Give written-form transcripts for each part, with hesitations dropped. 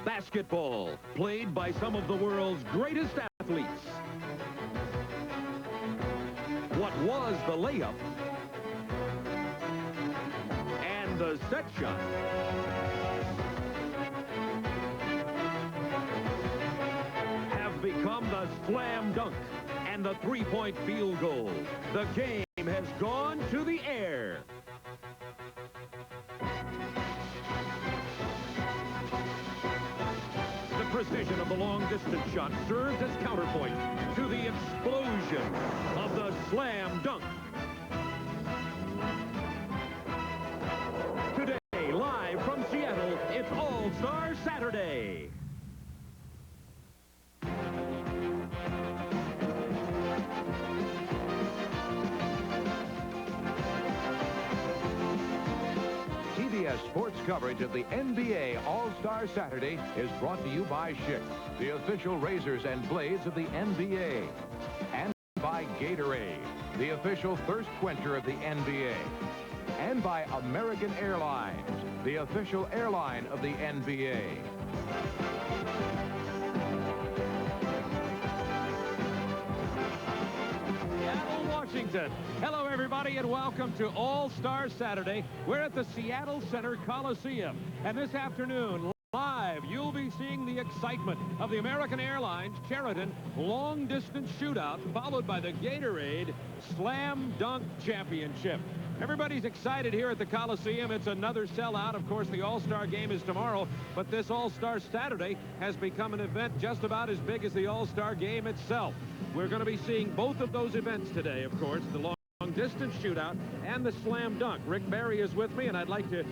Basketball, played by some of the world's greatest athletes. What was the layup and the set shot have become the slam dunk and the three-point field goal. The game has gone to the air. The precision of the long-distance shot serves as counterpoint to the explosion of the slam dunk. Today, live from Seattle, it's All-Star Saturday. Sports coverage of the NBA All-Star Saturday is brought to you by Schick, the official razors and blades of the NBA, and by Gatorade, the official thirst quencher of the NBA, and by American Airlines, the official airline of the NBA. Washington. Hello, everybody, and welcome to All-Star Saturday. We're at the Seattle Center Coliseum, and this afternoon, live, you'll be seeing the excitement of the American Airlines Sheridan long-distance shootout, followed by the Gatorade Slam Dunk Championship. Everybody's excited here at the Coliseum. It's another sellout. Of course, the All-Star game is tomorrow, but this All-Star Saturday has become an event just about as big as the All-Star game itself. We're going to be seeing both of those events today, of course, the long-distance shootout and the slam dunk. Rick Barry is with me, and I'd like to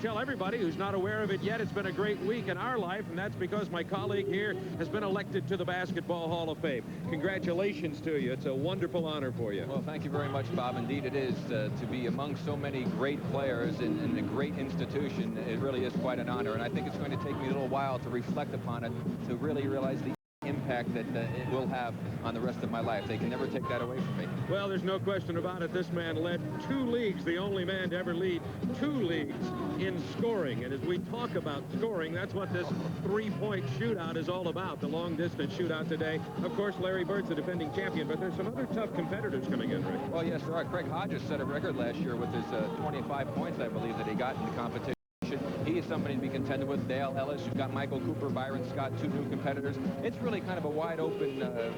tell everybody who's not aware of it yet, it's been a great week in our life, and that's because my colleague here has been elected to the Basketball Hall of Fame. Congratulations to you. It's a wonderful honor for you. Well, thank you very much, Bob. Indeed, it is. To be among so many great players in a great institution, it really is quite an honor, and I think it's going to take me a little while to reflect upon it, to really realize the impact that it will have on the rest of my life. They can never take that away from me. Well, there's no question about it. This man led 2 leagues, the only man to ever lead 2 leagues in scoring. And as we talk about scoring, that's what this three-point shootout is all about, the long-distance shootout today. Of course, Larry Bird's the defending champion, but there's some other tough competitors coming in, Rick. Well, yes, there are. Craig Hodges set a record last year with his 25 points, I believe, that he got in the competition. He is somebody to be contended with. Dale Ellis, you've got Michael Cooper, Byron Scott, 2 new competitors. It's really kind of a wide-open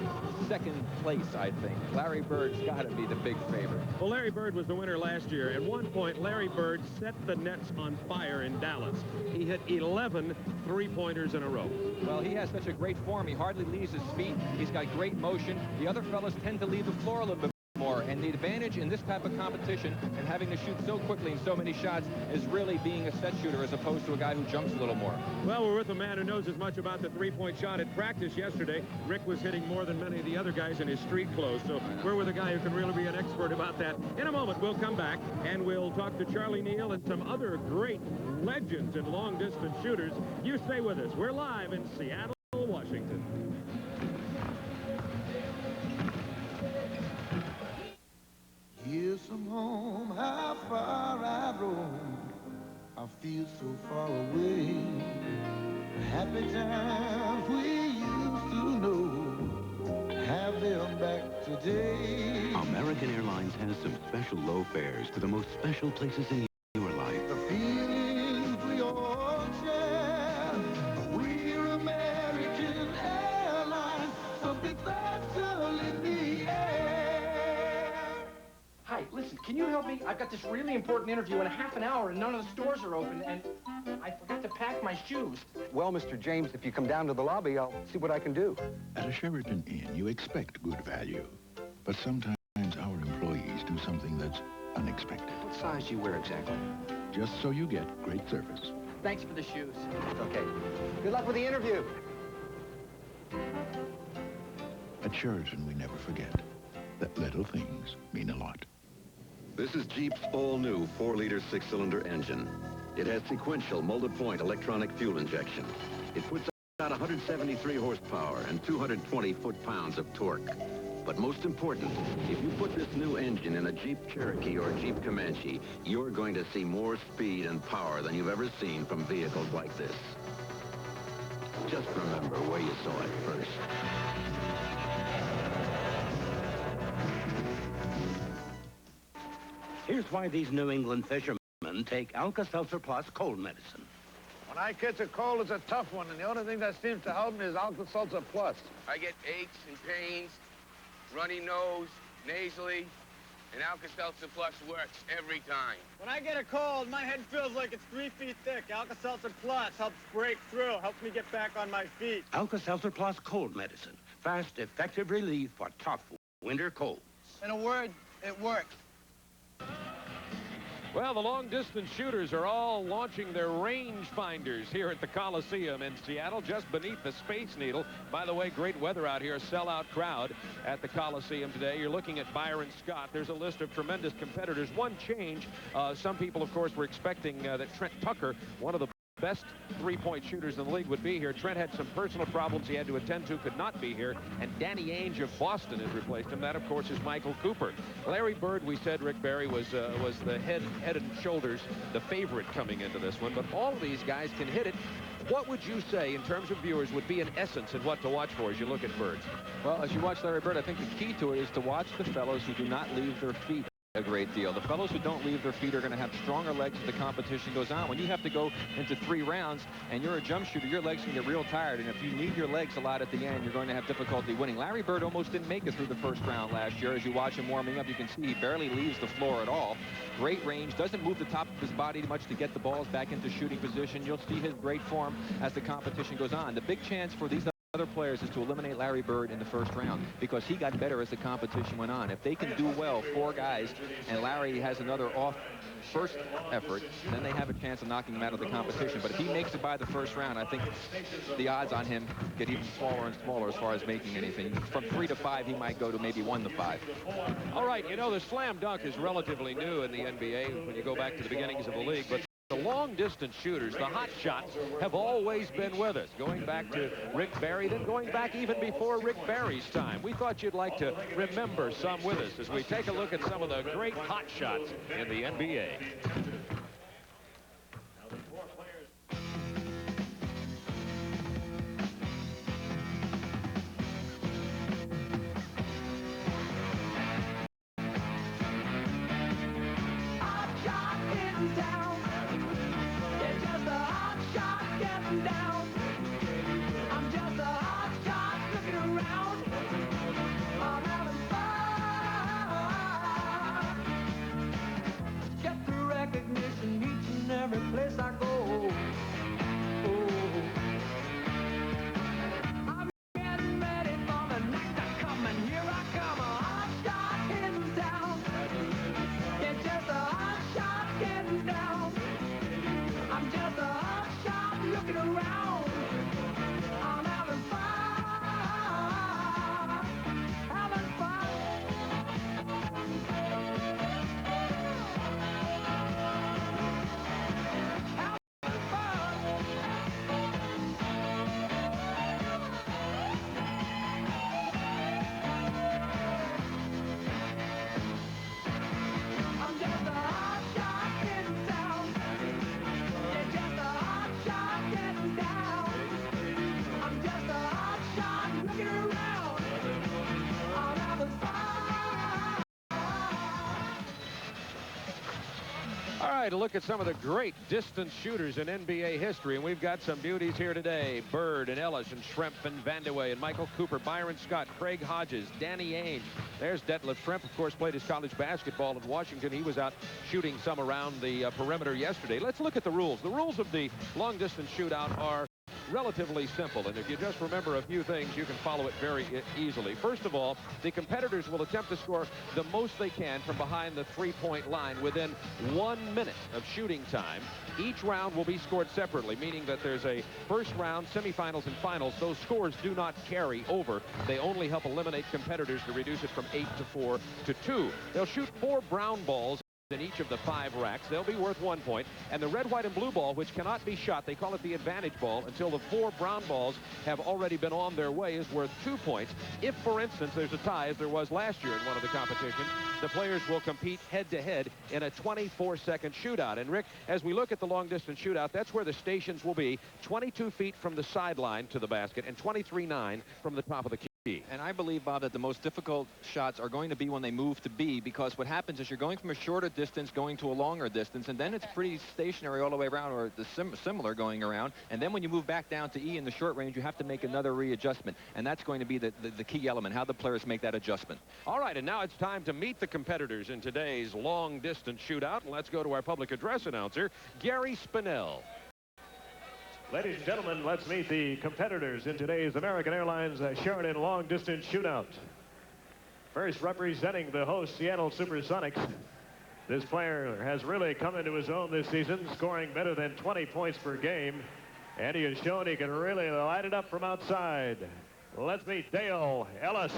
second place, I think. Larry Bird's got to be the big favorite. Well, Larry Bird was the winner last year. At one point, Larry Bird set the nets on fire in Dallas. He hit 11 three-pointers in a row. Well, he has such a great form. He hardly leaves his feet. He's got great motion. The other fellas tend to leave the floor a little bit more, and the advantage in this type of competition and having to shoot so quickly in so many shots is really being a set shooter as opposed to a guy who jumps a little more. Well, we're with a man who knows as much about the three-point shot. At practice yesterday, Rick was hitting more than many of the other guys in his street clothes, so we're with a guy who can really be an expert about that. In a moment, we'll come back and we'll talk to Charlie Neal and some other great legends in long-distance shooters. You stay with us. We're live in Seattle, Washington. Here's some home, how far I've roamed. I feel so far away. Happy times we used to know, have them back today. American Airlines has some special low fares to the most special places in your life. The feelings we all share. We're American Airlines, something special in the air. Hi, listen, can you help me? I've got this really important interview in a half an hour and none of the stores are open, and I forgot to pack my shoes. Well, Mr. James, if you come down to the lobby, I'll see what I can do. At a Sheraton Inn, you expect good value. But sometimes our employees do something that's unexpected. What size do you wear exactly? Just so you get great service. Thanks for the shoes. Okay. Good luck with the interview. At Sheraton, we never forget that little things mean a lot. This is Jeep's all-new 4-liter 6-cylinder engine. It has sequential molded-point electronic fuel injection. It puts out 173 horsepower and 220 foot-pounds of torque. But most important, if you put this new engine in a Jeep Cherokee or Jeep Comanche, you're going to see more speed and power than you've ever seen from vehicles like this. Just remember where you saw it first. Here's why these New England fishermen take Alka-Seltzer Plus cold medicine. When I catch a cold, it's a tough one, and the only thing that seems to help me is Alka-Seltzer Plus. I get aches and pains, runny nose, nasally, and Alka-Seltzer Plus works every time. When I get a cold, my head feels like it's 3 feet thick. Alka-Seltzer Plus helps break through, helps me get back on my feet. Alka-Seltzer Plus cold medicine. Fast, effective relief for tough winter colds. In a word, it works. Well, the long-distance shooters are all launching their range finders here at the Coliseum in Seattle, just beneath the Space Needle. By the way, great weather out here, sellout crowd at the Coliseum today. You're looking at Byron Scott. There's a list of tremendous competitors. One change, some people, of course, were expecting that Trent Tucker, one of the best three-point shooters in the league, would be here. Trent had some personal problems he had to attend to, could not be here, and Danny Ainge of Boston has replaced him. That, of course, is Michael Cooper. Larry Bird, we said Rick Barry was the head and shoulders the favorite coming into this one, but all of these guys can hit it. What would you say, in terms of viewers, would be an essence in what to watch for as you look at Bird? Well, as you watch Larry Bird, I think the key to it is to watch the fellows who do not leave their feet a great deal. The fellows who don't leave their feet are going to have stronger legs as the competition goes on. When you have to go into 3 rounds and you're a jump shooter, your legs can get real tired, and if you need your legs a lot at the end, you're going to have difficulty winning. Larry Bird almost didn't make it through the first round last year. As you watch him warming up, you can see he barely leaves the floor at all. Great range, doesn't move the top of his body much to get the balls back into shooting position. You'll see his great form as the competition goes on. The big chance for these other players is to eliminate Larry Bird in the first round, because he got better as the competition went on. If they can do well, 4 guys, and Larry has another off first effort, then they have a chance of knocking him out of the competition. But if he makes it by the first round, I think the odds on him get even smaller and smaller as far as making anything. From 3 to 5, he might go to maybe 1 to 5. All right, you know, the slam dunk is relatively new in the NBA when you go back to the beginnings of the league, but the long-distance shooters, the hot shots, have always been with us, going back to Rick Barry, then going back even before Rick Barry's time. We thought you'd like to remember some with us as we take a look at some of the great hot shots in the NBA. Every place I go, I'm getting ready for the night to come, and here I come, a hot shot getting down. It's just a hot shot getting down. I'm just a hot shot looking around. I'm having fun, having fun. All right, a look at some of the great distance shooters in NBA history, and we've got some beauties here today. Bird and Ellis and Schrempf and Vandeweghe and Michael Cooper, Byron Scott, Craig Hodges, Danny Ainge. There's Detlef Schrempf, of course, played his college basketball in Washington. He was out shooting some around the perimeter yesterday. Let's look at the rules. The rules of the long-distance shootout are relatively simple, and if you just remember a few things, you can follow it very easily. First of all, the competitors will attempt to score the most they can from behind the three-point line within 1 minute of shooting time. Each round will be scored separately, meaning that there's a first round, semifinals, and finals. Those scores do not carry over. They only help eliminate competitors to reduce it from 8 to 4 to 2. They'll shoot 4 brown balls in each of the 5 racks. They'll be worth 1 point. And the red, white, and blue ball, which cannot be shot, they call it the advantage ball, until the 4 brown balls have already been on their way, is worth 2 points. If, for instance, there's a tie, as there was last year in one of the competitions, the players will compete head-to-head in a 24-second shootout. And, Rick, as we look at the long-distance shootout, that's where the stations will be, 22 feet from the sideline to the basket and 23.9 from the top of the key. And I believe, Bob, that the most difficult shots are going to be when they move to B, because what happens is you're going from a shorter distance going to a longer distance, and then it's pretty stationary all the way around, or the similar going around. And then when you move back down to E in the short range, you have to make another readjustment. And that's going to be the key element, how the players make that adjustment. All right, and now it's time to meet the competitors in today's long-distance shootout. And let's go to our public address announcer, Gary Spinell. Ladies and gentlemen, let's meet the competitors in today's American Airlines Sheridan long-distance shootout. First, representing the host Seattle Supersonics, this player has really come into his own this season, scoring better than 20 points per game, and he has shown he can really light it up from outside. Let's meet Dale Ellis.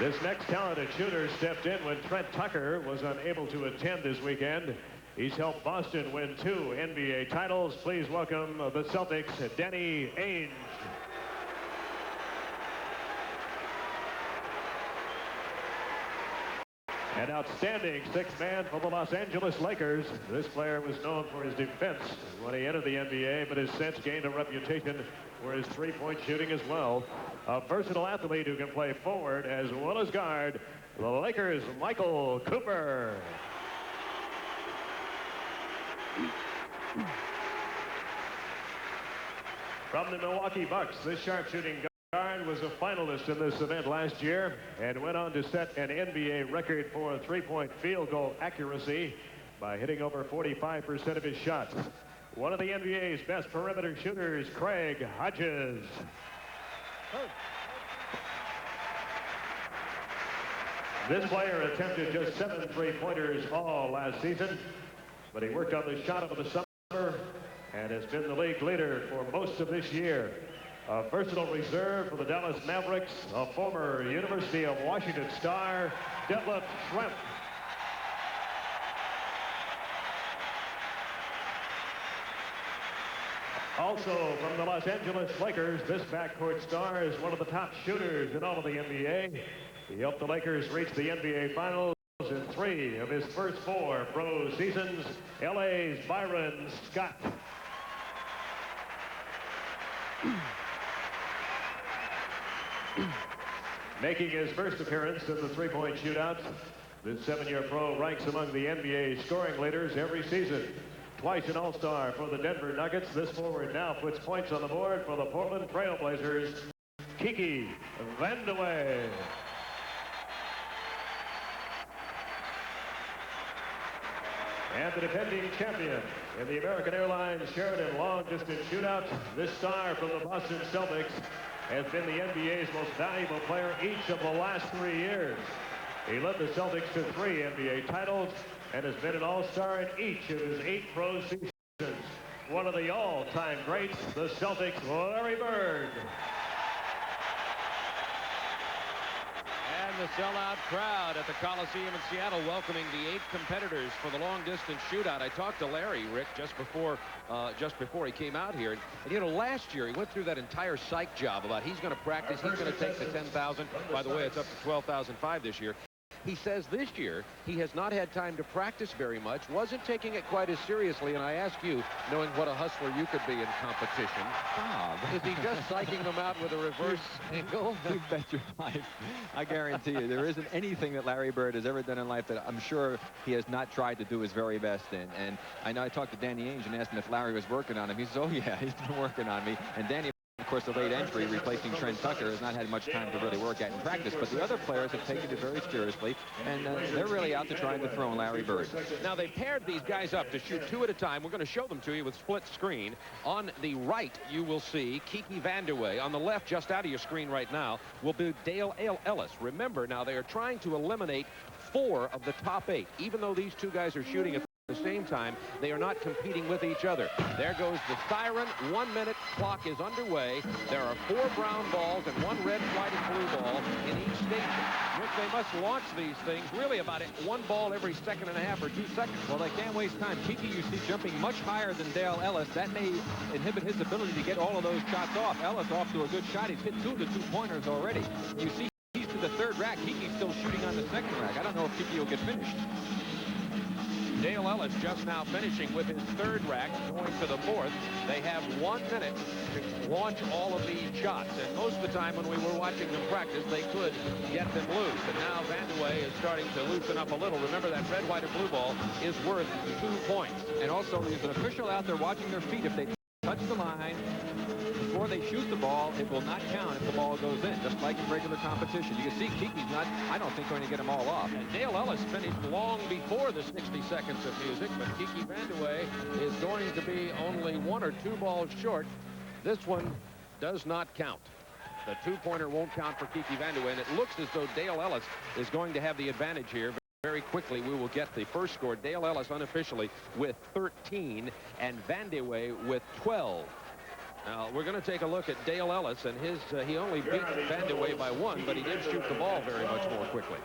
This next talented shooter stepped in when Trent Tucker was unable to attend this weekend. He's helped Boston win 2 NBA titles. Please welcome the Celtics, Danny Ainge. An outstanding 6th man for the Los Angeles Lakers. This player was known for his defense when he entered the NBA, but has since gained a reputation for his 3-point shooting as well. A versatile athlete who can play forward as well as guard. The Lakers' Michael Cooper. From the Milwaukee Bucks, this sharpshooting guard was a finalist in this event last year and went on to set an NBA record for a 3-point field goal accuracy by hitting over 45% of his shots. One of the NBA's best perimeter shooters, Craig Hodges. This player attempted just 7 3-pointers all last season, but he worked on the shot over the summer and has been the league leader for most of this year. A versatile reserve for the Dallas Mavericks, a former University of Washington star, Detlef Schrempf. Also from the Los Angeles Lakers, this backcourt star is one of the top shooters in all of the NBA. He helped the Lakers reach the NBA Finals in 3 of his first 4 pro seasons. LA's Byron Scott. Making his first appearance in the 3-point shootout, this 7-year pro ranks among the NBA scoring leaders every season. Twice an All-Star for the Denver Nuggets, this forward now puts points on the board for the Portland Trail Blazers, Kiki Vandeweghe. And the defending champion in the American Airlines Sheridan long-distance shootout, this star from the Boston Celtics has been the NBA's most valuable player each of the last 3 years. He led the Celtics to 3 NBA titles and has been an all-star in each of his 8 pro seasons. One of the all-time greats, the Celtics, Larry Bird. And the sellout crowd at the Coliseum in Seattle welcoming the 8 competitors for the long-distance shootout. I talked to Larry, Rick, just before he came out here. And, you know, last year he went through that entire psych job about he's going to practice, he's going to take the 10,000. By the way, it's up to 12,005 this year. He says this year he has not had time to practice very much, wasn't taking it quite as seriously, and I ask you, knowing what a hustler you could be in competition, Bob, is he just psyching them out with a reverse angle? You bet your life. I guarantee you, there isn't anything that Larry Bird has ever done in life that I'm sure he has not tried to do his very best in. And I know I talked to Danny Ainge and asked him if Larry was working on him. He says, oh yeah, he's been working on me. And Danny, of course, the late entry replacing Trent Tucker has not had much time to really work at in practice, but the other players have taken it very seriously, and they're really out to try and dethrone Larry Bird. Now, they've paired these guys up to shoot 2 at a time. We're going to show them to you with split screen. On the right, you will see Kiki Vandeweghe. On the left, just out of your screen right now, will be Dale Ellis. Remember, now, they are trying to eliminate 4 of the top 8. Even though these 2 guys are shooting at the same time, they are not competing with each other. There goes the siren. 1 minute clock is underway. There are 4 brown balls and 1 red, white, and blue ball in each station. Rick, they must launch these things really about 1 ball every second and a half or 2 seconds. Well, they can't waste time. Kiki, you see, jumping much higher than Dale Ellis. That may inhibit his ability to get all of those shots off. Ellis off to a good shot. He's hit 2 of the 2-pointers already. You see, he's to the 3rd rack. Kiki's still shooting on the 2nd rack. I don't know if Kiki will get finished. Dale Ellis just now finishing with his 3rd rack, going to the 4th. They have 1 minute to launch all of these shots. And most of the time when we were watching them practice, they could get them loose. And now Vandeweghe is starting to loosen up a little. Remember, that red, white, or blue ball is worth 2 points. And also, there's an official out there watching their feet. If they touch the line before they shoot the ball, it will not count if the ball goes in, just like in regular competition. You can see Kiki's not, I don't think, going to get them all off. And Dale Ellis finished long before the 60 seconds of music, but Kiki Vandeweghe is going to be only 1 or 2 balls short. This one does not count. The 2-pointer won't count for Kiki Vandeweghe, and it looks as though Dale Ellis is going to have the advantage here. Very quickly, we will get the first score. Dale Ellis unofficially with 13 and Vandeweghe with 12. Now, we're going to take a look at Dale Ellis, and he only beat Vandeweghe by 1, but he did shoot the ball very much more quickly.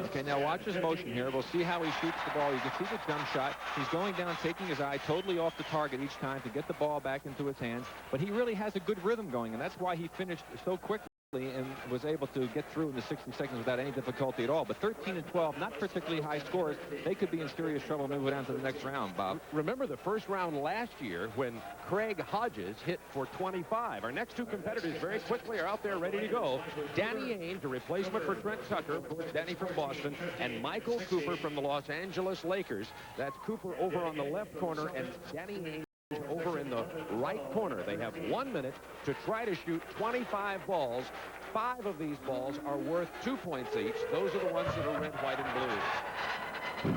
Okay, now watch his motion here. We'll see how he shoots the ball. You can see the jump shot. He's going down, taking his eye totally off the target each time to get the ball back into his hands. But he really has a good rhythm going, and that's why he finished so quickly and was able to get through in the 60 seconds without any difficulty at all. But 13 and 12, not particularly high scores. They could be in serious trouble moving on to the next round, Bob. Remember the first round last year when Craig Hodges hit for 25. Our next 2 competitors very quickly are out there ready to go. Danny Ainge, a replacement for Trent Tucker, of course, Danny from Boston, and Michael Cooper from the Los Angeles Lakers. That's Cooper over on the left corner and Danny Ainge over in the right corner. They have 1 minute to try to shoot 25 balls. 5 of these balls are worth 2 points each. Those are the ones that are red, white, and blue.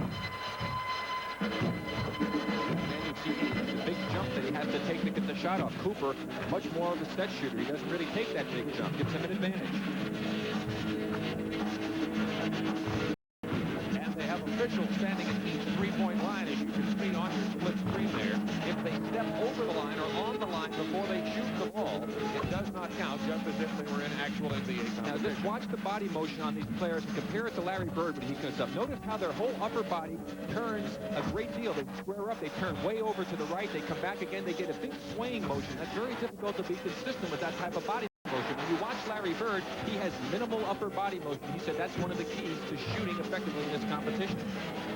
And you see the big jump that he has to take to get the shot off. Cooper, much more of a set shooter. He doesn't really take that big jump. Gives him an advantage. And they have officials standing at each 3-point line, as you can see on your split screen there. If they step over the line or on the line before they shoot the ball, it does not count, just as if they were in actual NBA competition. Now, just watch the body motion on these players and compare it to Larry Bird when he comes up. Notice how their whole upper body turns a great deal. They square up, they turn way over to the right, they come back again, they get a big swaying motion. That's very difficult to be consistent with that type of body motion. When you watch Larry Bird, he has minimal upper body motion. He said that's one of the keys to shooting effectively in this competition.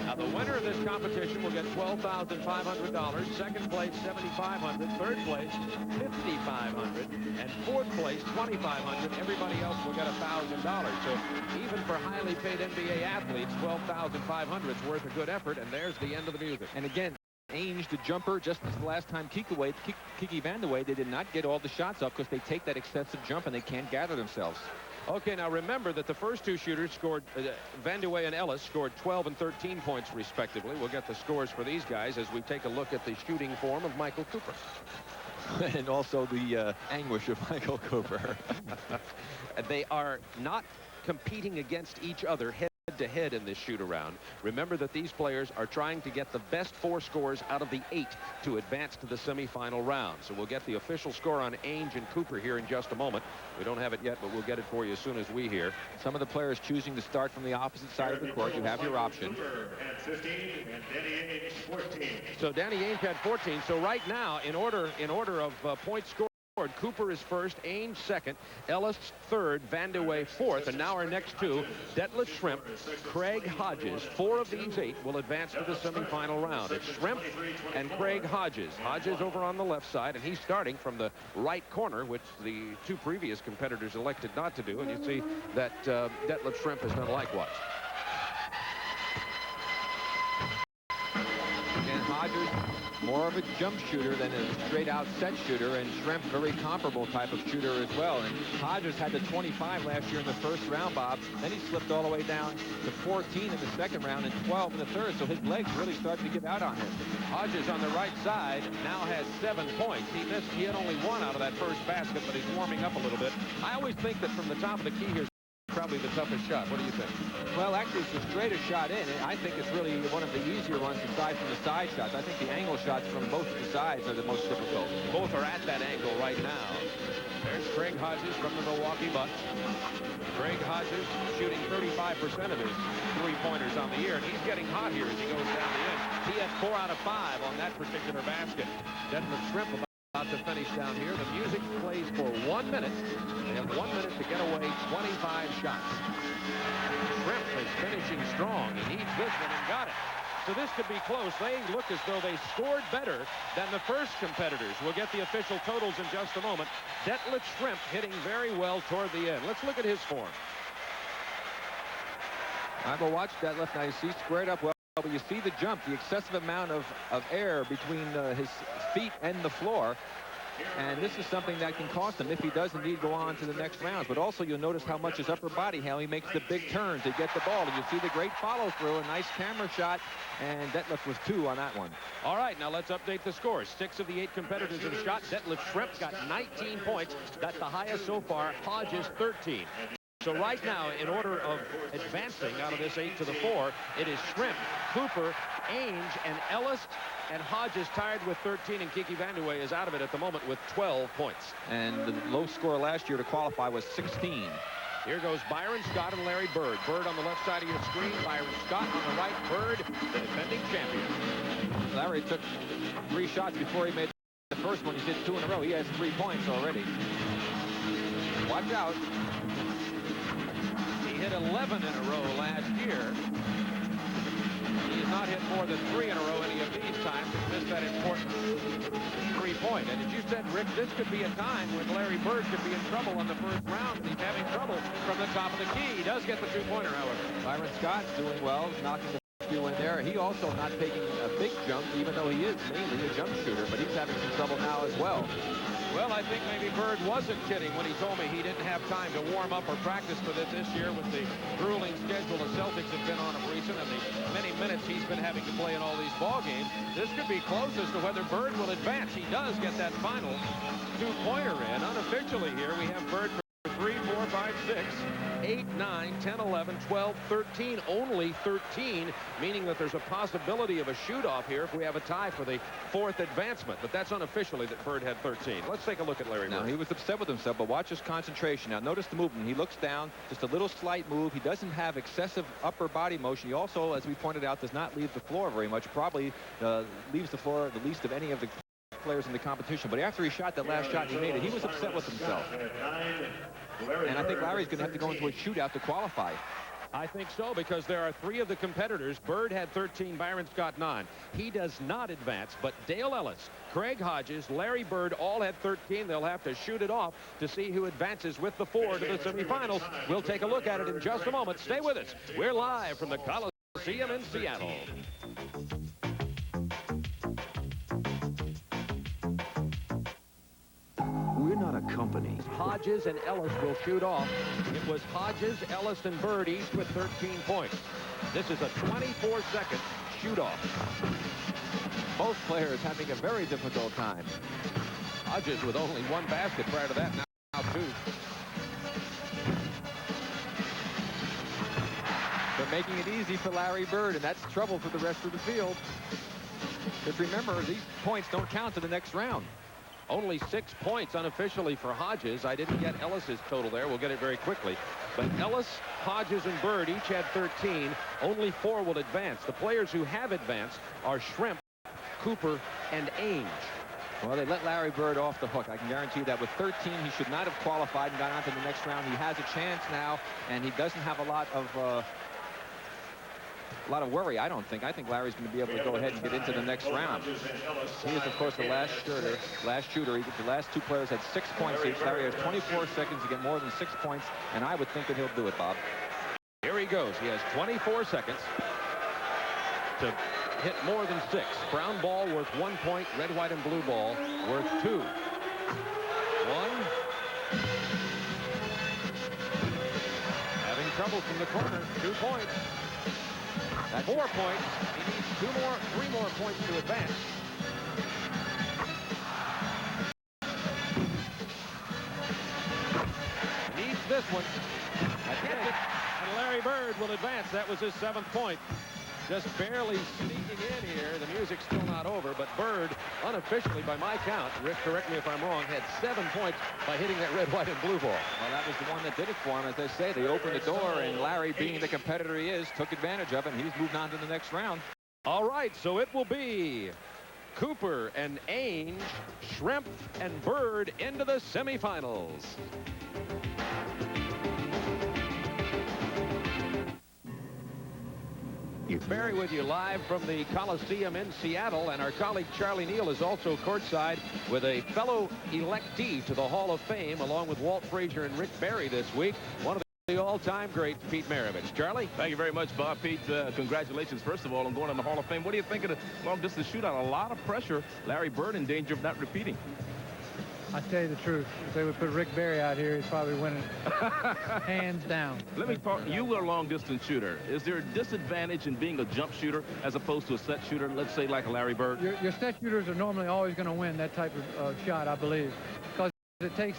Now, the winner of this competition will get $12,500. Second place, $7,500. Third place, $5,500. And fourth place, $2,500. Everybody else will get $1,000. So even for highly paid NBA athletes, $12,500 is worth a good effort. And there's the end of the music. And again, Ainge, the jumper, just as the last time Kiki Vandeweghe, they did not get all the shots up because they take that excessive jump and they can't gather themselves. Okay, now remember that the first 2 shooters scored, Vandeweghe and Ellis scored 12 and 13 points respectively. We'll get the scores for these guys as we take a look at the shooting form of Michael Cooper. And also the anguish of Michael Cooper. They are not competing against each other head-to-head in this shoot-around. Remember that these players are trying to get the best 4 scores out of the 8 to advance to the semifinal round. So we'll get the official score on Ainge and Cooper here in just a moment. We don't have it yet, but we'll get it for you as soon as we hear. Some of the players choosing to start from the opposite side of the court. You have your option. Had 15 and Danny Ainge 14. So Danny Ainge had 14. So right now, in order of points scored, Cooper is first, Ainge second, Ellis third, Vandeweghe fourth, and now our next 2, Detlef Schrempf, Craig Hodges. 4 of these 8 will advance to the semifinal round. It's Schrempf and Craig Hodges. Hodges over on the left side, and he's starting from the right corner, which the 2 previous competitors elected not to do, and you see that Detlef Schrempf has done likewise. And Hodges, more of a jump shooter than a straight-out set shooter, and Schrempf, very comparable type of shooter as well. And Hodges had the 25 last year in the first round, Bob. Then he slipped all the way down to 14 in the second round and 12 in the third, so his legs really started to give out on him. Hodges on the right side now has 7 points. He had only 1 out of that first basket, but he's warming up a little bit. I always think that from the top of the key here, probably the toughest shot. What do you think? Well, actually, it's the straightest shot in. I think it's really one of the easier ones aside from the side shots. I think the angle shots from both of the sides are the most difficult. Both are at that angle right now. There's Craig Hodges from the Milwaukee Bucks. Craig Hodges shooting 35% of his three-pointers on the year, and he's getting hot here as he goes down the end. He had 4 out of 5 on that particular basket. Detlef Schrempf about to finish down here. The music plays for 1 minute. They have 1 minute to get away 25 shots. Schrempf is finishing strong. He needs this one and got it. So this could be close. They look as though they scored better than the first competitors. We'll get the official totals in just a moment. Detlef Schrempf hitting very well toward the end. Let's look at his form. I will watch Detlef. Now you see squared up well, but you see the jump, the excessive amount of air between his feet and the floor. And this is something that can cost him if he does indeed go on to the next rounds. But also you'll notice how much his upper body, how he makes the big turn to get the ball. And you see the great follow through, a nice camera shot, and Detlef was 2 on that one. All right, now let's update the scores. 6 of the 8 competitors have shot. Detlef Schrempf got 19 points. That's the highest so far. Hodges 13. So right now, in order of advancing out of this 8 to the 4, it is Schrempf, Cooper, Ainge, and Ellis, and Hodges tied with 13, and Kiki Vandeweghe is out of it at the moment with 12 points. And the low score last year to qualify was 16. Here goes Byron Scott and Larry Bird. Bird on the left side of your screen, Byron Scott on the right. Bird, the defending champion. Larry took 3 shots before he made the first one. He did 2 in a row. He has 3 points already. Watch out. He hit 11 in a row last year. He has not hit more than 3 in a row any of these times. He's missed that important 3-point. And as you said, Rick, this could be a time when Larry Bird could be in trouble on the first round. He's having trouble from the top of the key. He does get the 2-pointer, however. Byron Scott's doing well, knocking the few in there. He also not taking a big jump, even though he is mainly a jump shooter, but he's having some trouble now as well. Well, I think maybe Bird wasn't kidding when he told me he didn't have time to warm up or practice for this year with the grueling schedule the Celtics have been on of recent and the many minutes he's been having to play in all these ball games. This could be close as to whether Bird will advance. He does get that final 2-pointer in. Unofficially here, we have Bird for 3, 4, 5, 6, 8, 9, 10, 11, 12, 13. Only 13, meaning that there's a possibility of a shoot-off here if we have a tie for the 4th advancement. But that's unofficially that Bird had 13. Let's take a look at Larry Bird. Now, he was upset with himself, but watch his concentration. Now, notice the movement. He looks down, just a little slight move. He doesn't have excessive upper body motion. He also, as we pointed out, does not leave the floor very much. Probably leaves the floor the least of any of the players in the competition. But after he shot that last shot, he made it. He was upset with himself. And I think Larry's going to have to go into a shootout to qualify. I think so, because there are 3 of the competitors. Bird had 13, Byron Scott 9. He does not advance, but Dale Ellis, Craig Hodges, Larry Bird all had 13. They'll have to shoot it off to see who advances with the 4 to the semifinals. We'll take a look at it in just a moment. Stay with us. We're live from the Coliseum in Seattle. We're not a company. Hodges and Ellis will shoot off. It was Hodges, Ellis, and Bird each with 13 points. This is a 24-second shoot-off. Both players having a very difficult time. Hodges with only 1 basket prior to that, now 2. They're making it easy for Larry Bird, and that's trouble for the rest of the field. Because remember, these points don't count to the next round. Only 6 points unofficially for Hodges. I didn't get Ellis's total there. We'll get it very quickly. But Ellis, Hodges, and Bird each had 13. Only 4 will advance. The players who have advanced are Schrempf, Cooper, and Ainge. Well, they let Larry Bird off the hook. I can guarantee you that with 13, he should not have qualified and gone on to the next round. He has a chance now, and he doesn't have a lot of worry, I don't think. I think Larry's going to be able to go ahead and get into the next round. He is, of course, the last shooter. The last 2 players had 6 points each. Larry has 24 seconds to get more than 6 points, and I would think that he'll do it, Bob. Here he goes. He has 24 seconds to hit more than 6. Brown ball worth 1 point. Red, white, and blue ball worth 2. 1. Having trouble from the corner. 2 points. That's 4 points. He needs 3 more points to advance. Needs this one. Gets it. And Larry Bird will advance. That was his 7th point. Just barely sneaking in here. The music's still not over, but Bird, unofficially by my count, Rick, correct me if I'm wrong, had 7 points by hitting that red, white, and blue ball. Well, that was the one that did it for him. As they say, they opened the door, and Larry, being the competitor he is, took advantage of it, and he's moved on to the next round. All right, so it will be Cooper and Ainge, Shrimp and Bird into the semifinals. Barry with you live from the Coliseum in Seattle, and our colleague Charlie Neal is also courtside with a fellow electee to the Hall of Fame, along with Walt Frazier and Rick Barry this week. One of the all-time greats, Pete Maravich. Charlie? Thank you very much, Bob. Pete, congratulations, first of all, on going in the Hall of Fame. What do you think of the long-distance shootout? A lot of pressure. Larry Bird in danger of not repeating. I tell you the truth, if they would put Rick Barry out here, he's probably winning hands down. Let me talk. You were a long-distance shooter. Is there a disadvantage in being a jump shooter as opposed to a set shooter, let's say like a Larry Bird? Your set shooters are normally always going to win that type of shot, I believe. Because it takes,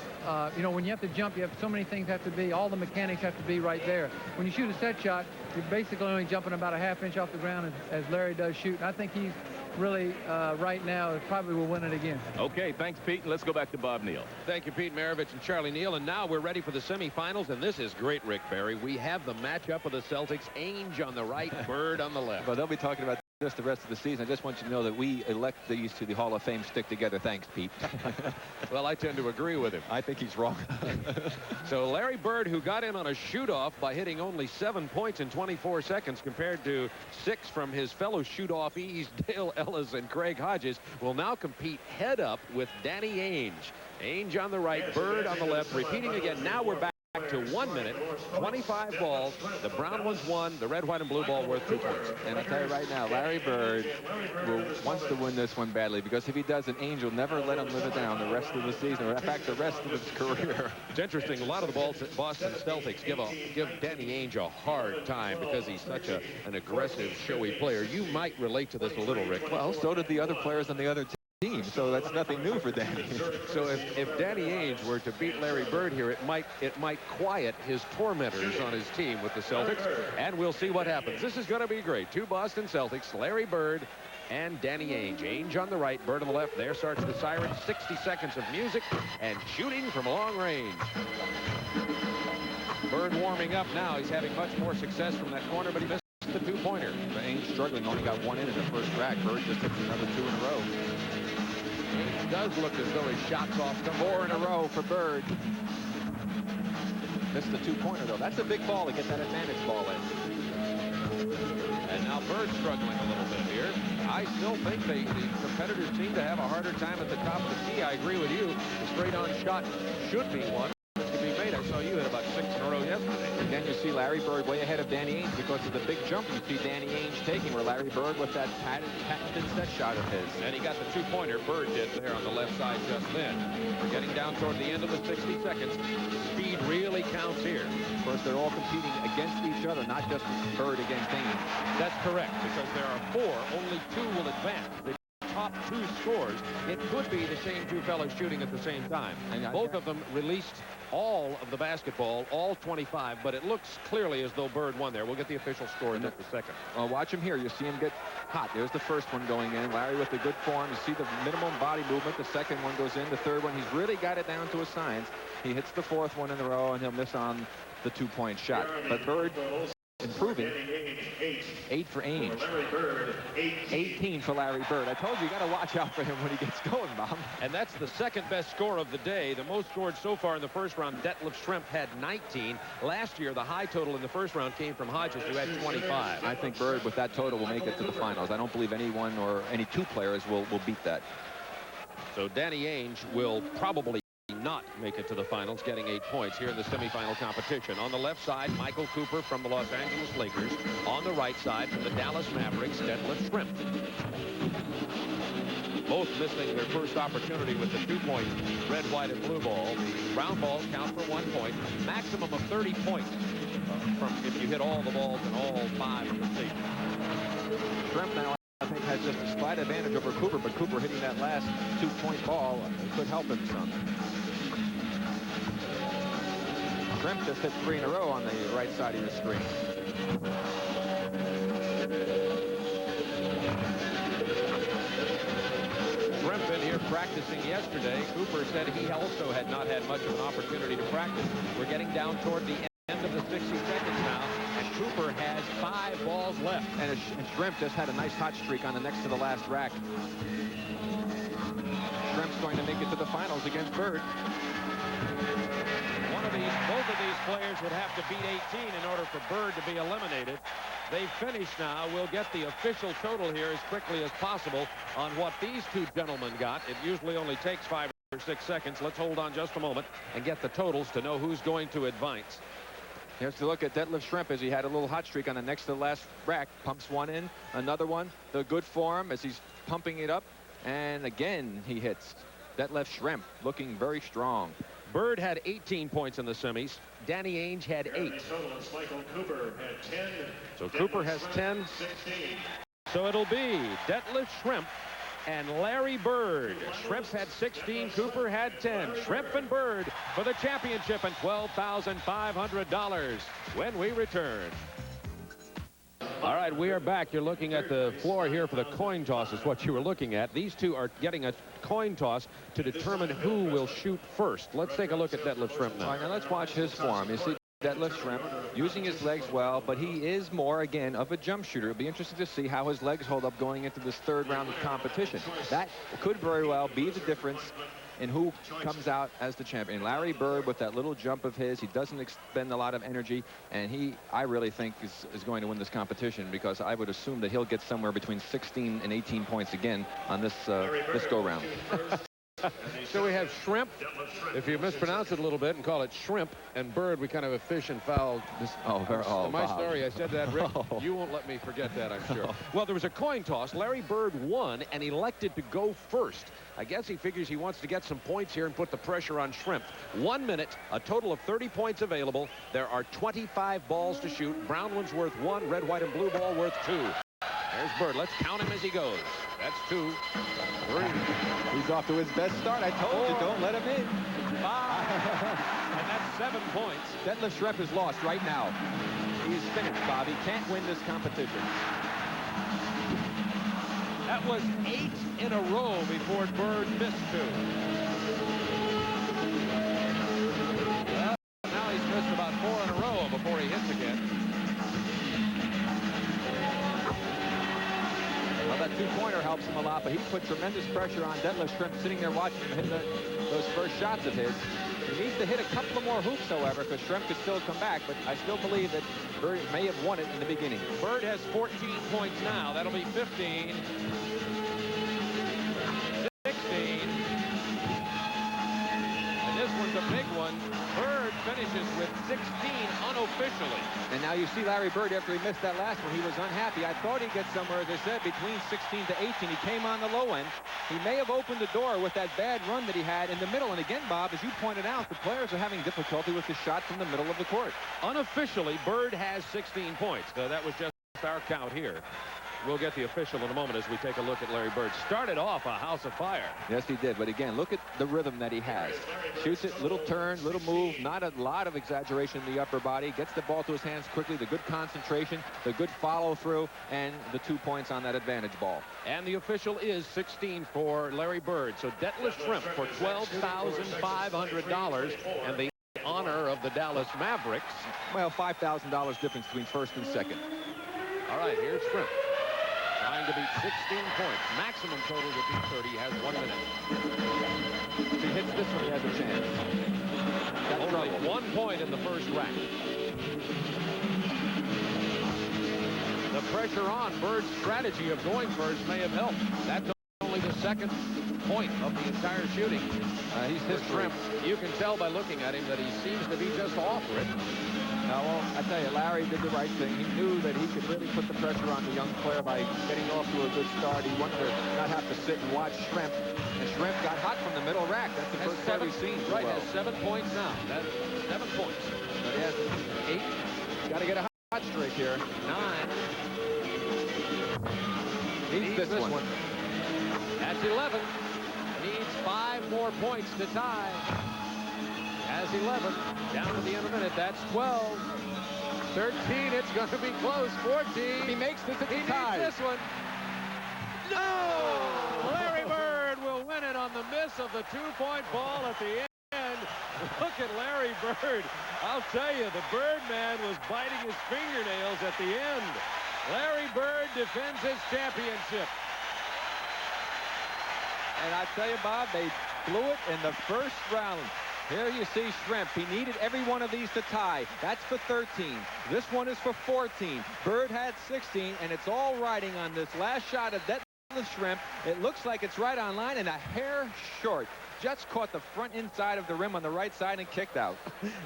you know, when you have to jump, you have so many things have to be, all the mechanics have to be right there. When you shoot a set shot, you're basically only jumping about a ½ inch off the ground as Larry does shoot. And I think he's really, right now, probably will win it again. Okay, thanks, Pete. Let's go back to Bob Neal. Thank you, Pete Maravich and Charlie Neal. And now we're ready for the semifinals, and this is great, Rick Barry. We have the matchup of the Celtics, Ainge on the right, Bird on the left. Well, they'll be talking about this the rest of the season. I just want you to know that we elect these to the Hall of Fame stick together. Thanks, Pete. Well, I tend to agree with him. I think he's wrong. So Larry Bird, who got in on a shoot-off by hitting only 7 points in 24 seconds compared to 6 from his fellow shoot-offees, Dale Ellis and Craig Hodges, will now compete head-up with Danny Ainge. Ainge on the right, Bird on the left. Repeating again. Now we're back to 1 minute, 25 balls. The brown one's 1, the red, white, and blue ball worth 2 points. And I tell you right now, Larry Bird wants to win this one badly, because if he doesn't, Ainge will never let him live it down the rest of the season, or in fact, the rest of his career. It's interesting. A lot of the Boston Celtics give Danny Ainge a hard time because he's such an aggressive, showy player. You might relate to this a little, Rick. Well, so did the other players on the other team, so that's nothing new for Danny. So if Danny Ainge were to beat Larry Bird here, it might quiet his tormentors on his team with the Celtics, and we'll see what happens. This is going to be great. 2 Boston Celtics, Larry Bird and Danny Ainge. Ainge on the right, Bird on the left. There starts the siren. 60 seconds of music and shooting from long range. Bird warming up now. He's having much more success from that corner, but he missed the 2-pointer. Ainge struggling, only got 1 in the first rack. Bird just hits another 2 in a row. Ainge does look as though his shot's off. 4 in a row for Bird. Missed the 2-pointer, though. That's a big ball to get that advantage ball in. And now Bird struggling a little bit here. I still think the competitors seem to have a harder time at the top of the key. I agree with you. The straight-on shot should be one to be made. I saw you hit about 6 in a row yesterday. And then you see Larry Bird way ahead of Danny Ainge because of the big jump you see Danny Ainge taking, where Larry Bird with that patented set shot of his. And he got the 2-pointer. Bird did there on the left side just then. We're getting down toward the end of the 60 seconds. Speed really counts here. Of course, they're all competing against each other, not just Bird against Ainge. That's correct, because there are 4. Only 2 will advance. The top 2 scores. It could be the same 2 fellows shooting at the same time. And both of them released all of the basketball, all 25, but it looks clearly as though Bird won there. We'll get the official score in just a second. Well, watch him here. You see him get hot. There's the first one going in. Larry with the good form. You see the minimum body movement. The second one goes in. The third one, he's really got it down to a science. He hits the 4th one in a row, and he'll miss on the 2-point shot. But Bird improving. 8 for Ainge. 18 for Larry Bird. I told you, you got to watch out for him when he gets going, Bob. And that's the second best score of the day. The most scored so far in the first round, Detlef Schrempf had 19. Last year, the high total in the first round came from Hodges, who had 25. I think Bird, with that total, will make it to the finals. I don't believe anyone or any 2 players will beat that. So Danny Ainge will probably not make it to the finals, getting 8 points here in the semifinal competition. On the left side, Michael Cooper from the Los Angeles Lakers. On the right side, from the Dallas Mavericks, Detlef Schrempf. Both missing their first opportunity with the 2-point red, white, and blue ball. The brown balls count for 1 point. Maximum of 30 points from if you hit all the balls in all 5 of the season. Schrempf now, I think, has just a slight advantage over Cooper, but Cooper hitting that last 2-point ball could help him some. Shrimp just hit 3 in a row on the right side of your screen. Shrimp in here practicing yesterday. Cooper said he also had not had much of an opportunity to practice. We're getting down toward the end of the 60 seconds now, and Cooper has 5 balls left. And Shrimp just had a nice hot streak on the next to the last rack. Shrimp's going to make it to the finals against Bird. Both of these players would have to beat 18 in order for Bird to be eliminated. They've finished now. We'll get the official total here as quickly as possible on what these two gentlemen got. It usually only takes 5 or 6 seconds. Let's hold on just a moment and get the totals to know who's going to advance. Here's to look at Detlef Shrimp as he had a little hot streak on the next to the last rack. Pumps one in, another one. The good form as he's pumping it up. And again, he hits. Detlef Shrimp looking very strong. Bird had 18 points in the semis. Danny Ainge had 8. Michael Cooper had 10. So Cooper has 10. 16. So it'll be Detlef Shrimp and Larry Bird. Shrimp's had 16. Cooper had 10. Shrimp and Bird for the championship and $12,500 when we return. All right, we are back. You're looking at the floor here for the coin toss is what you were looking at. These two are getting a coin toss to determine who will shoot first. Let's take a look at Detlef Shrimp now. All right, now let's watch his form. You see Detlef Shrimp using his legs well, but he is more, again, of a jump shooter. It'll be interesting to see how his legs hold up going into this third round of competition. That could very well be the difference in who comes out as the champion. Larry Bird, with that little jump of his, he doesn't expend a lot of energy, and I really think is going to win this competition, because I would assume that he'll get somewhere between 16 and 18 points again on this go-round. So we have Shrimp. If you mispronounce it a little bit and call it Shrimp, and Bird, we kind of a fish and foul. My story, I said that, Rick. You won't let me forget that, I'm sure. Well, there was a coin toss. Larry Bird won and elected to go first. I guess he figures he wants to get some points here and put the pressure on Shrimp. 1 minute, a total of 30 points available. There are 25 balls to shoot. Brown one's worth 1, red, white, and blue ball worth 2. There's Bird. Let's count him as he goes. That's 2, 3. He's off to his best start. I told you, don't let him in. 5. And that's 7 points. Detlef Shrimp is lost right now. He's finished, Bob. He can't win this competition. That was 8 in a row before Bird missed 2. Well, now he's missed about 4 in a row before he hits again. Well, that two-pointer helps him a lot, but he put tremendous pressure on Detlef Shrimp sitting there watching him hit those first shots of his. He needs to hit a couple of more hoops, however, because Shrimp could still come back, but I still believe that Bird may have won it in the beginning. Bird has 14 points now. That'll be 15. 16. And this one's a big one. Bird finishes with 16 unofficially. And now you see Larry Bird, after he missed that last one, he was unhappy. I thought he'd get somewhere, as I said, between 16 to 18. He came on the low end. He may have opened the door with that bad run that he had in the middle. And again, Bob, as you pointed out, the players are having difficulty with the shot from the middle of the court. Unofficially, Bird has 16 points. That was just our count here. We'll get the official in a moment as we take a look at Larry Bird. Started off a house of fire. Yes, he did. But again, look at the rhythm that he has. Shoots it, little turn, little move, not a lot of exaggeration in the upper body. Gets the ball to his hands quickly, the good concentration, the good follow-through, and the 2 points on that advantage ball. And the official is 16 for Larry Bird. So Detlef Shrimp for $12,500 and the honor of the Dallas Mavericks. Well, $5,000 difference between first and second. All right, here's Shrimp. Trying to beat 16 points. Maximum total would be 30. He has 1 minute. If he hits this one, he has a chance. Only 1 point in the first rack. The pressure on Bird's strategy of going first may have helped. That's only the second point of the entire shooting. He's his Shrimp. You can tell by looking at him that he seems to be just off it. Now, well, I tell you, Larry did the right thing. He knew that he could really put the pressure on the young player by getting off to a good start. He wanted to not have to sit and watch Shrimp. And Shrimp got hot from the middle rack. That's the first time we've seen. Right, has 7 points now. That's 7 points. So he has 8. Got to get a hot streak here. 9. Needs this one. That's 11. Needs 5 more points to tie. has 11. Down to the end of a minute. That's 12. 13. It's going to be close. 14. He makes this. He needs this one. No! Larry Bird will win it on the miss of the two-point ball at the end. Look at Larry Bird. I'll tell you, the Birdman was biting his fingernails at the end. Larry Bird defends his championship. And I tell you, Bob, they blew it in the first round. Here you see Shrimp. He needed every one of these to tie. That's for 13. This one is for 14. Bird had 16, and it's all riding on this last shot of that Shrimp. It looks like it's right on line and a hair short. Just caught the front inside of the rim on the right side and kicked out.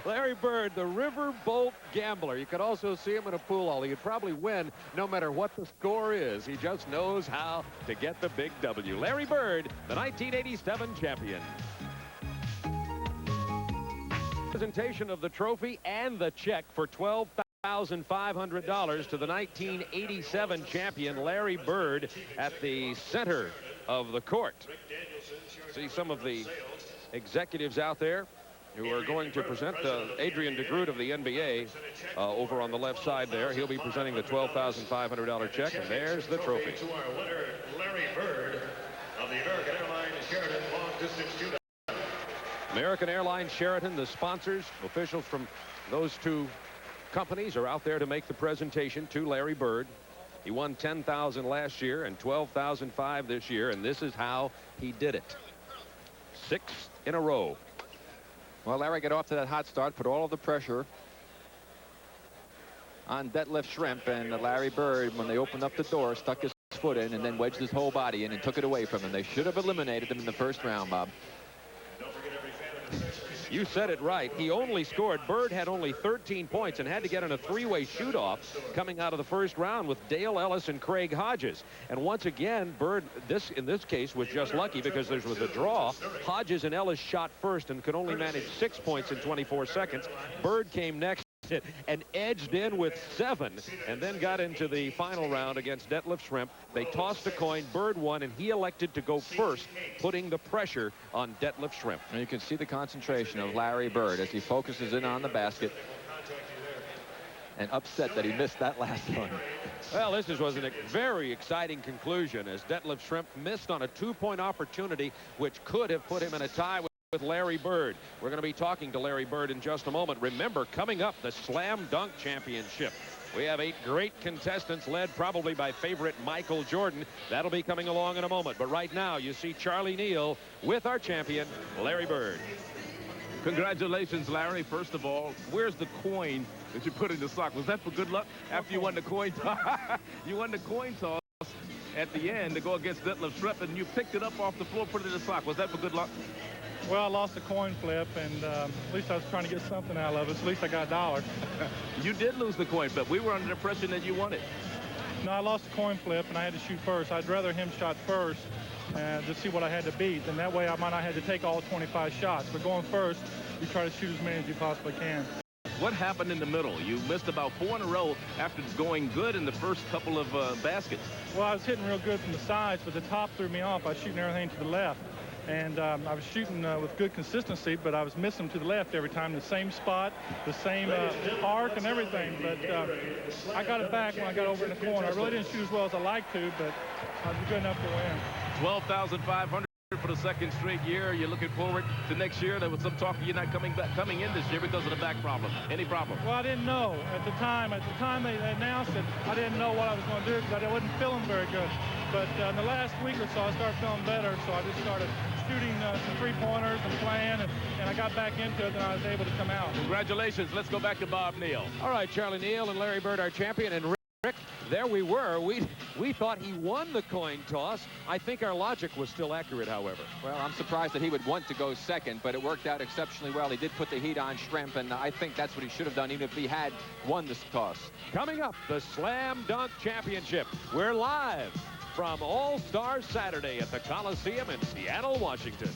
Larry Bird, the riverboat gambler. You could also see him in a pool hall. He could probably win no matter what the score is. He just knows how to get the big W. Larry Bird, the 1987 champion. Presentation of the trophy and the check for $12,500 to the 1987 champion Larry Bird at the center of the court. See some of the executives out there who are going to present Adrian DeGroot of the NBA over on the left side there. He'll be presenting the $12,500 check, and there's the trophy. To our winner, Larry Bird of the American Airlines Sheridan Long Distance Shootout. American Airlines, Sheraton, the sponsors, officials from those two companies are out there to make the presentation to Larry Bird. He won $10,000 last year and $12,500 this year, and this is how he did it. 6 in a row. Well, Larry got off to that hot start, put all of the pressure on Detlef Shrimp, and Larry Bird, when they opened up the door, stuck his foot in and then wedged his whole body in and took it away from him. They should have eliminated him in the first round, Bob. You said it right. He only scored. Bird had only 13 points and had to get in a three-way shoot-off coming out of the first round with Dale Ellis and Craig Hodges. And once again, Bird, in this case, was just lucky because there was a draw. Hodges and Ellis shot first and could only manage 6 points in 24 seconds. Bird came next and edged in with 7 and then got into the final round against Detlef Shrimp. They tossed a coin. Bird won, and he elected to go first, putting the pressure on Detlef Shrimp. And you can see the concentration of Larry Bird as he focuses in on the basket and upset that he missed that last one. Well, this was a very exciting conclusion as Detlef Shrimp missed on a 2-point opportunity which could have put him in a tie with Larry Bird. We're going to be talking to Larry Bird in just a moment. Remember, coming up, the Slam Dunk Championship. We have 8 great contestants led probably by favorite Michael Jordan. That'll be coming along in a moment. But right now, you see Charlie Neal with our champion, Larry Bird. Congratulations, Larry. First of all, where's the coin that you put in the sock? Was that for good luck after you won the coin toss? You won the coin toss at the end to go against Detlef Shrimp, and you picked it up off the floor, put it in the sock. Was that for good luck? Well, I lost a coin flip, and at least I was trying to get something out of it. At least I got $1. You did lose the coin flip. We were under the impression that you won it. No, I lost the coin flip, and I had to shoot first. I'd rather him shot first to see what I had to beat. And that way I might not have to take all 25 shots. But going first, you try to shoot as many as you possibly can. What happened in the middle? You missed about 4 in a row after going good in the first couple of baskets. Well, I was hitting real good from the sides, but the top threw me off. I was shooting everything to the left. And I was shooting with good consistency, but I was missing to the left every time, the same spot, the same arc and everything. But I got it back when I got over in the corner. I really didn't shoot as well as I like to, but I was good enough to win. $12,500 for the second straight year. You're looking forward to next year. There was some talk of you not coming in this year because of the back problem. Any problem? Well, I didn't know at the time. At the time they announced it, I didn't know what I was going to do because I wasn't feeling very good. But in the last week or so, I started feeling better, so I just started shooting some three-pointers and playing, and I got back into it, and I was able to come out. Congratulations. Let's go back to Bob Neal. All right, Charlie Neal and Larry Bird, our champion, and Rick, there we were. We thought he won the coin toss. I think our logic was still accurate, however. Well, I'm surprised that he would want to go second, but it worked out exceptionally well. He did put the heat on Shrimp, and I think that's what he should have done, even if he had won this toss. Coming up, the Slam Dunk Championship. We're live from All-Star Saturday at the Coliseum in Seattle, Washington.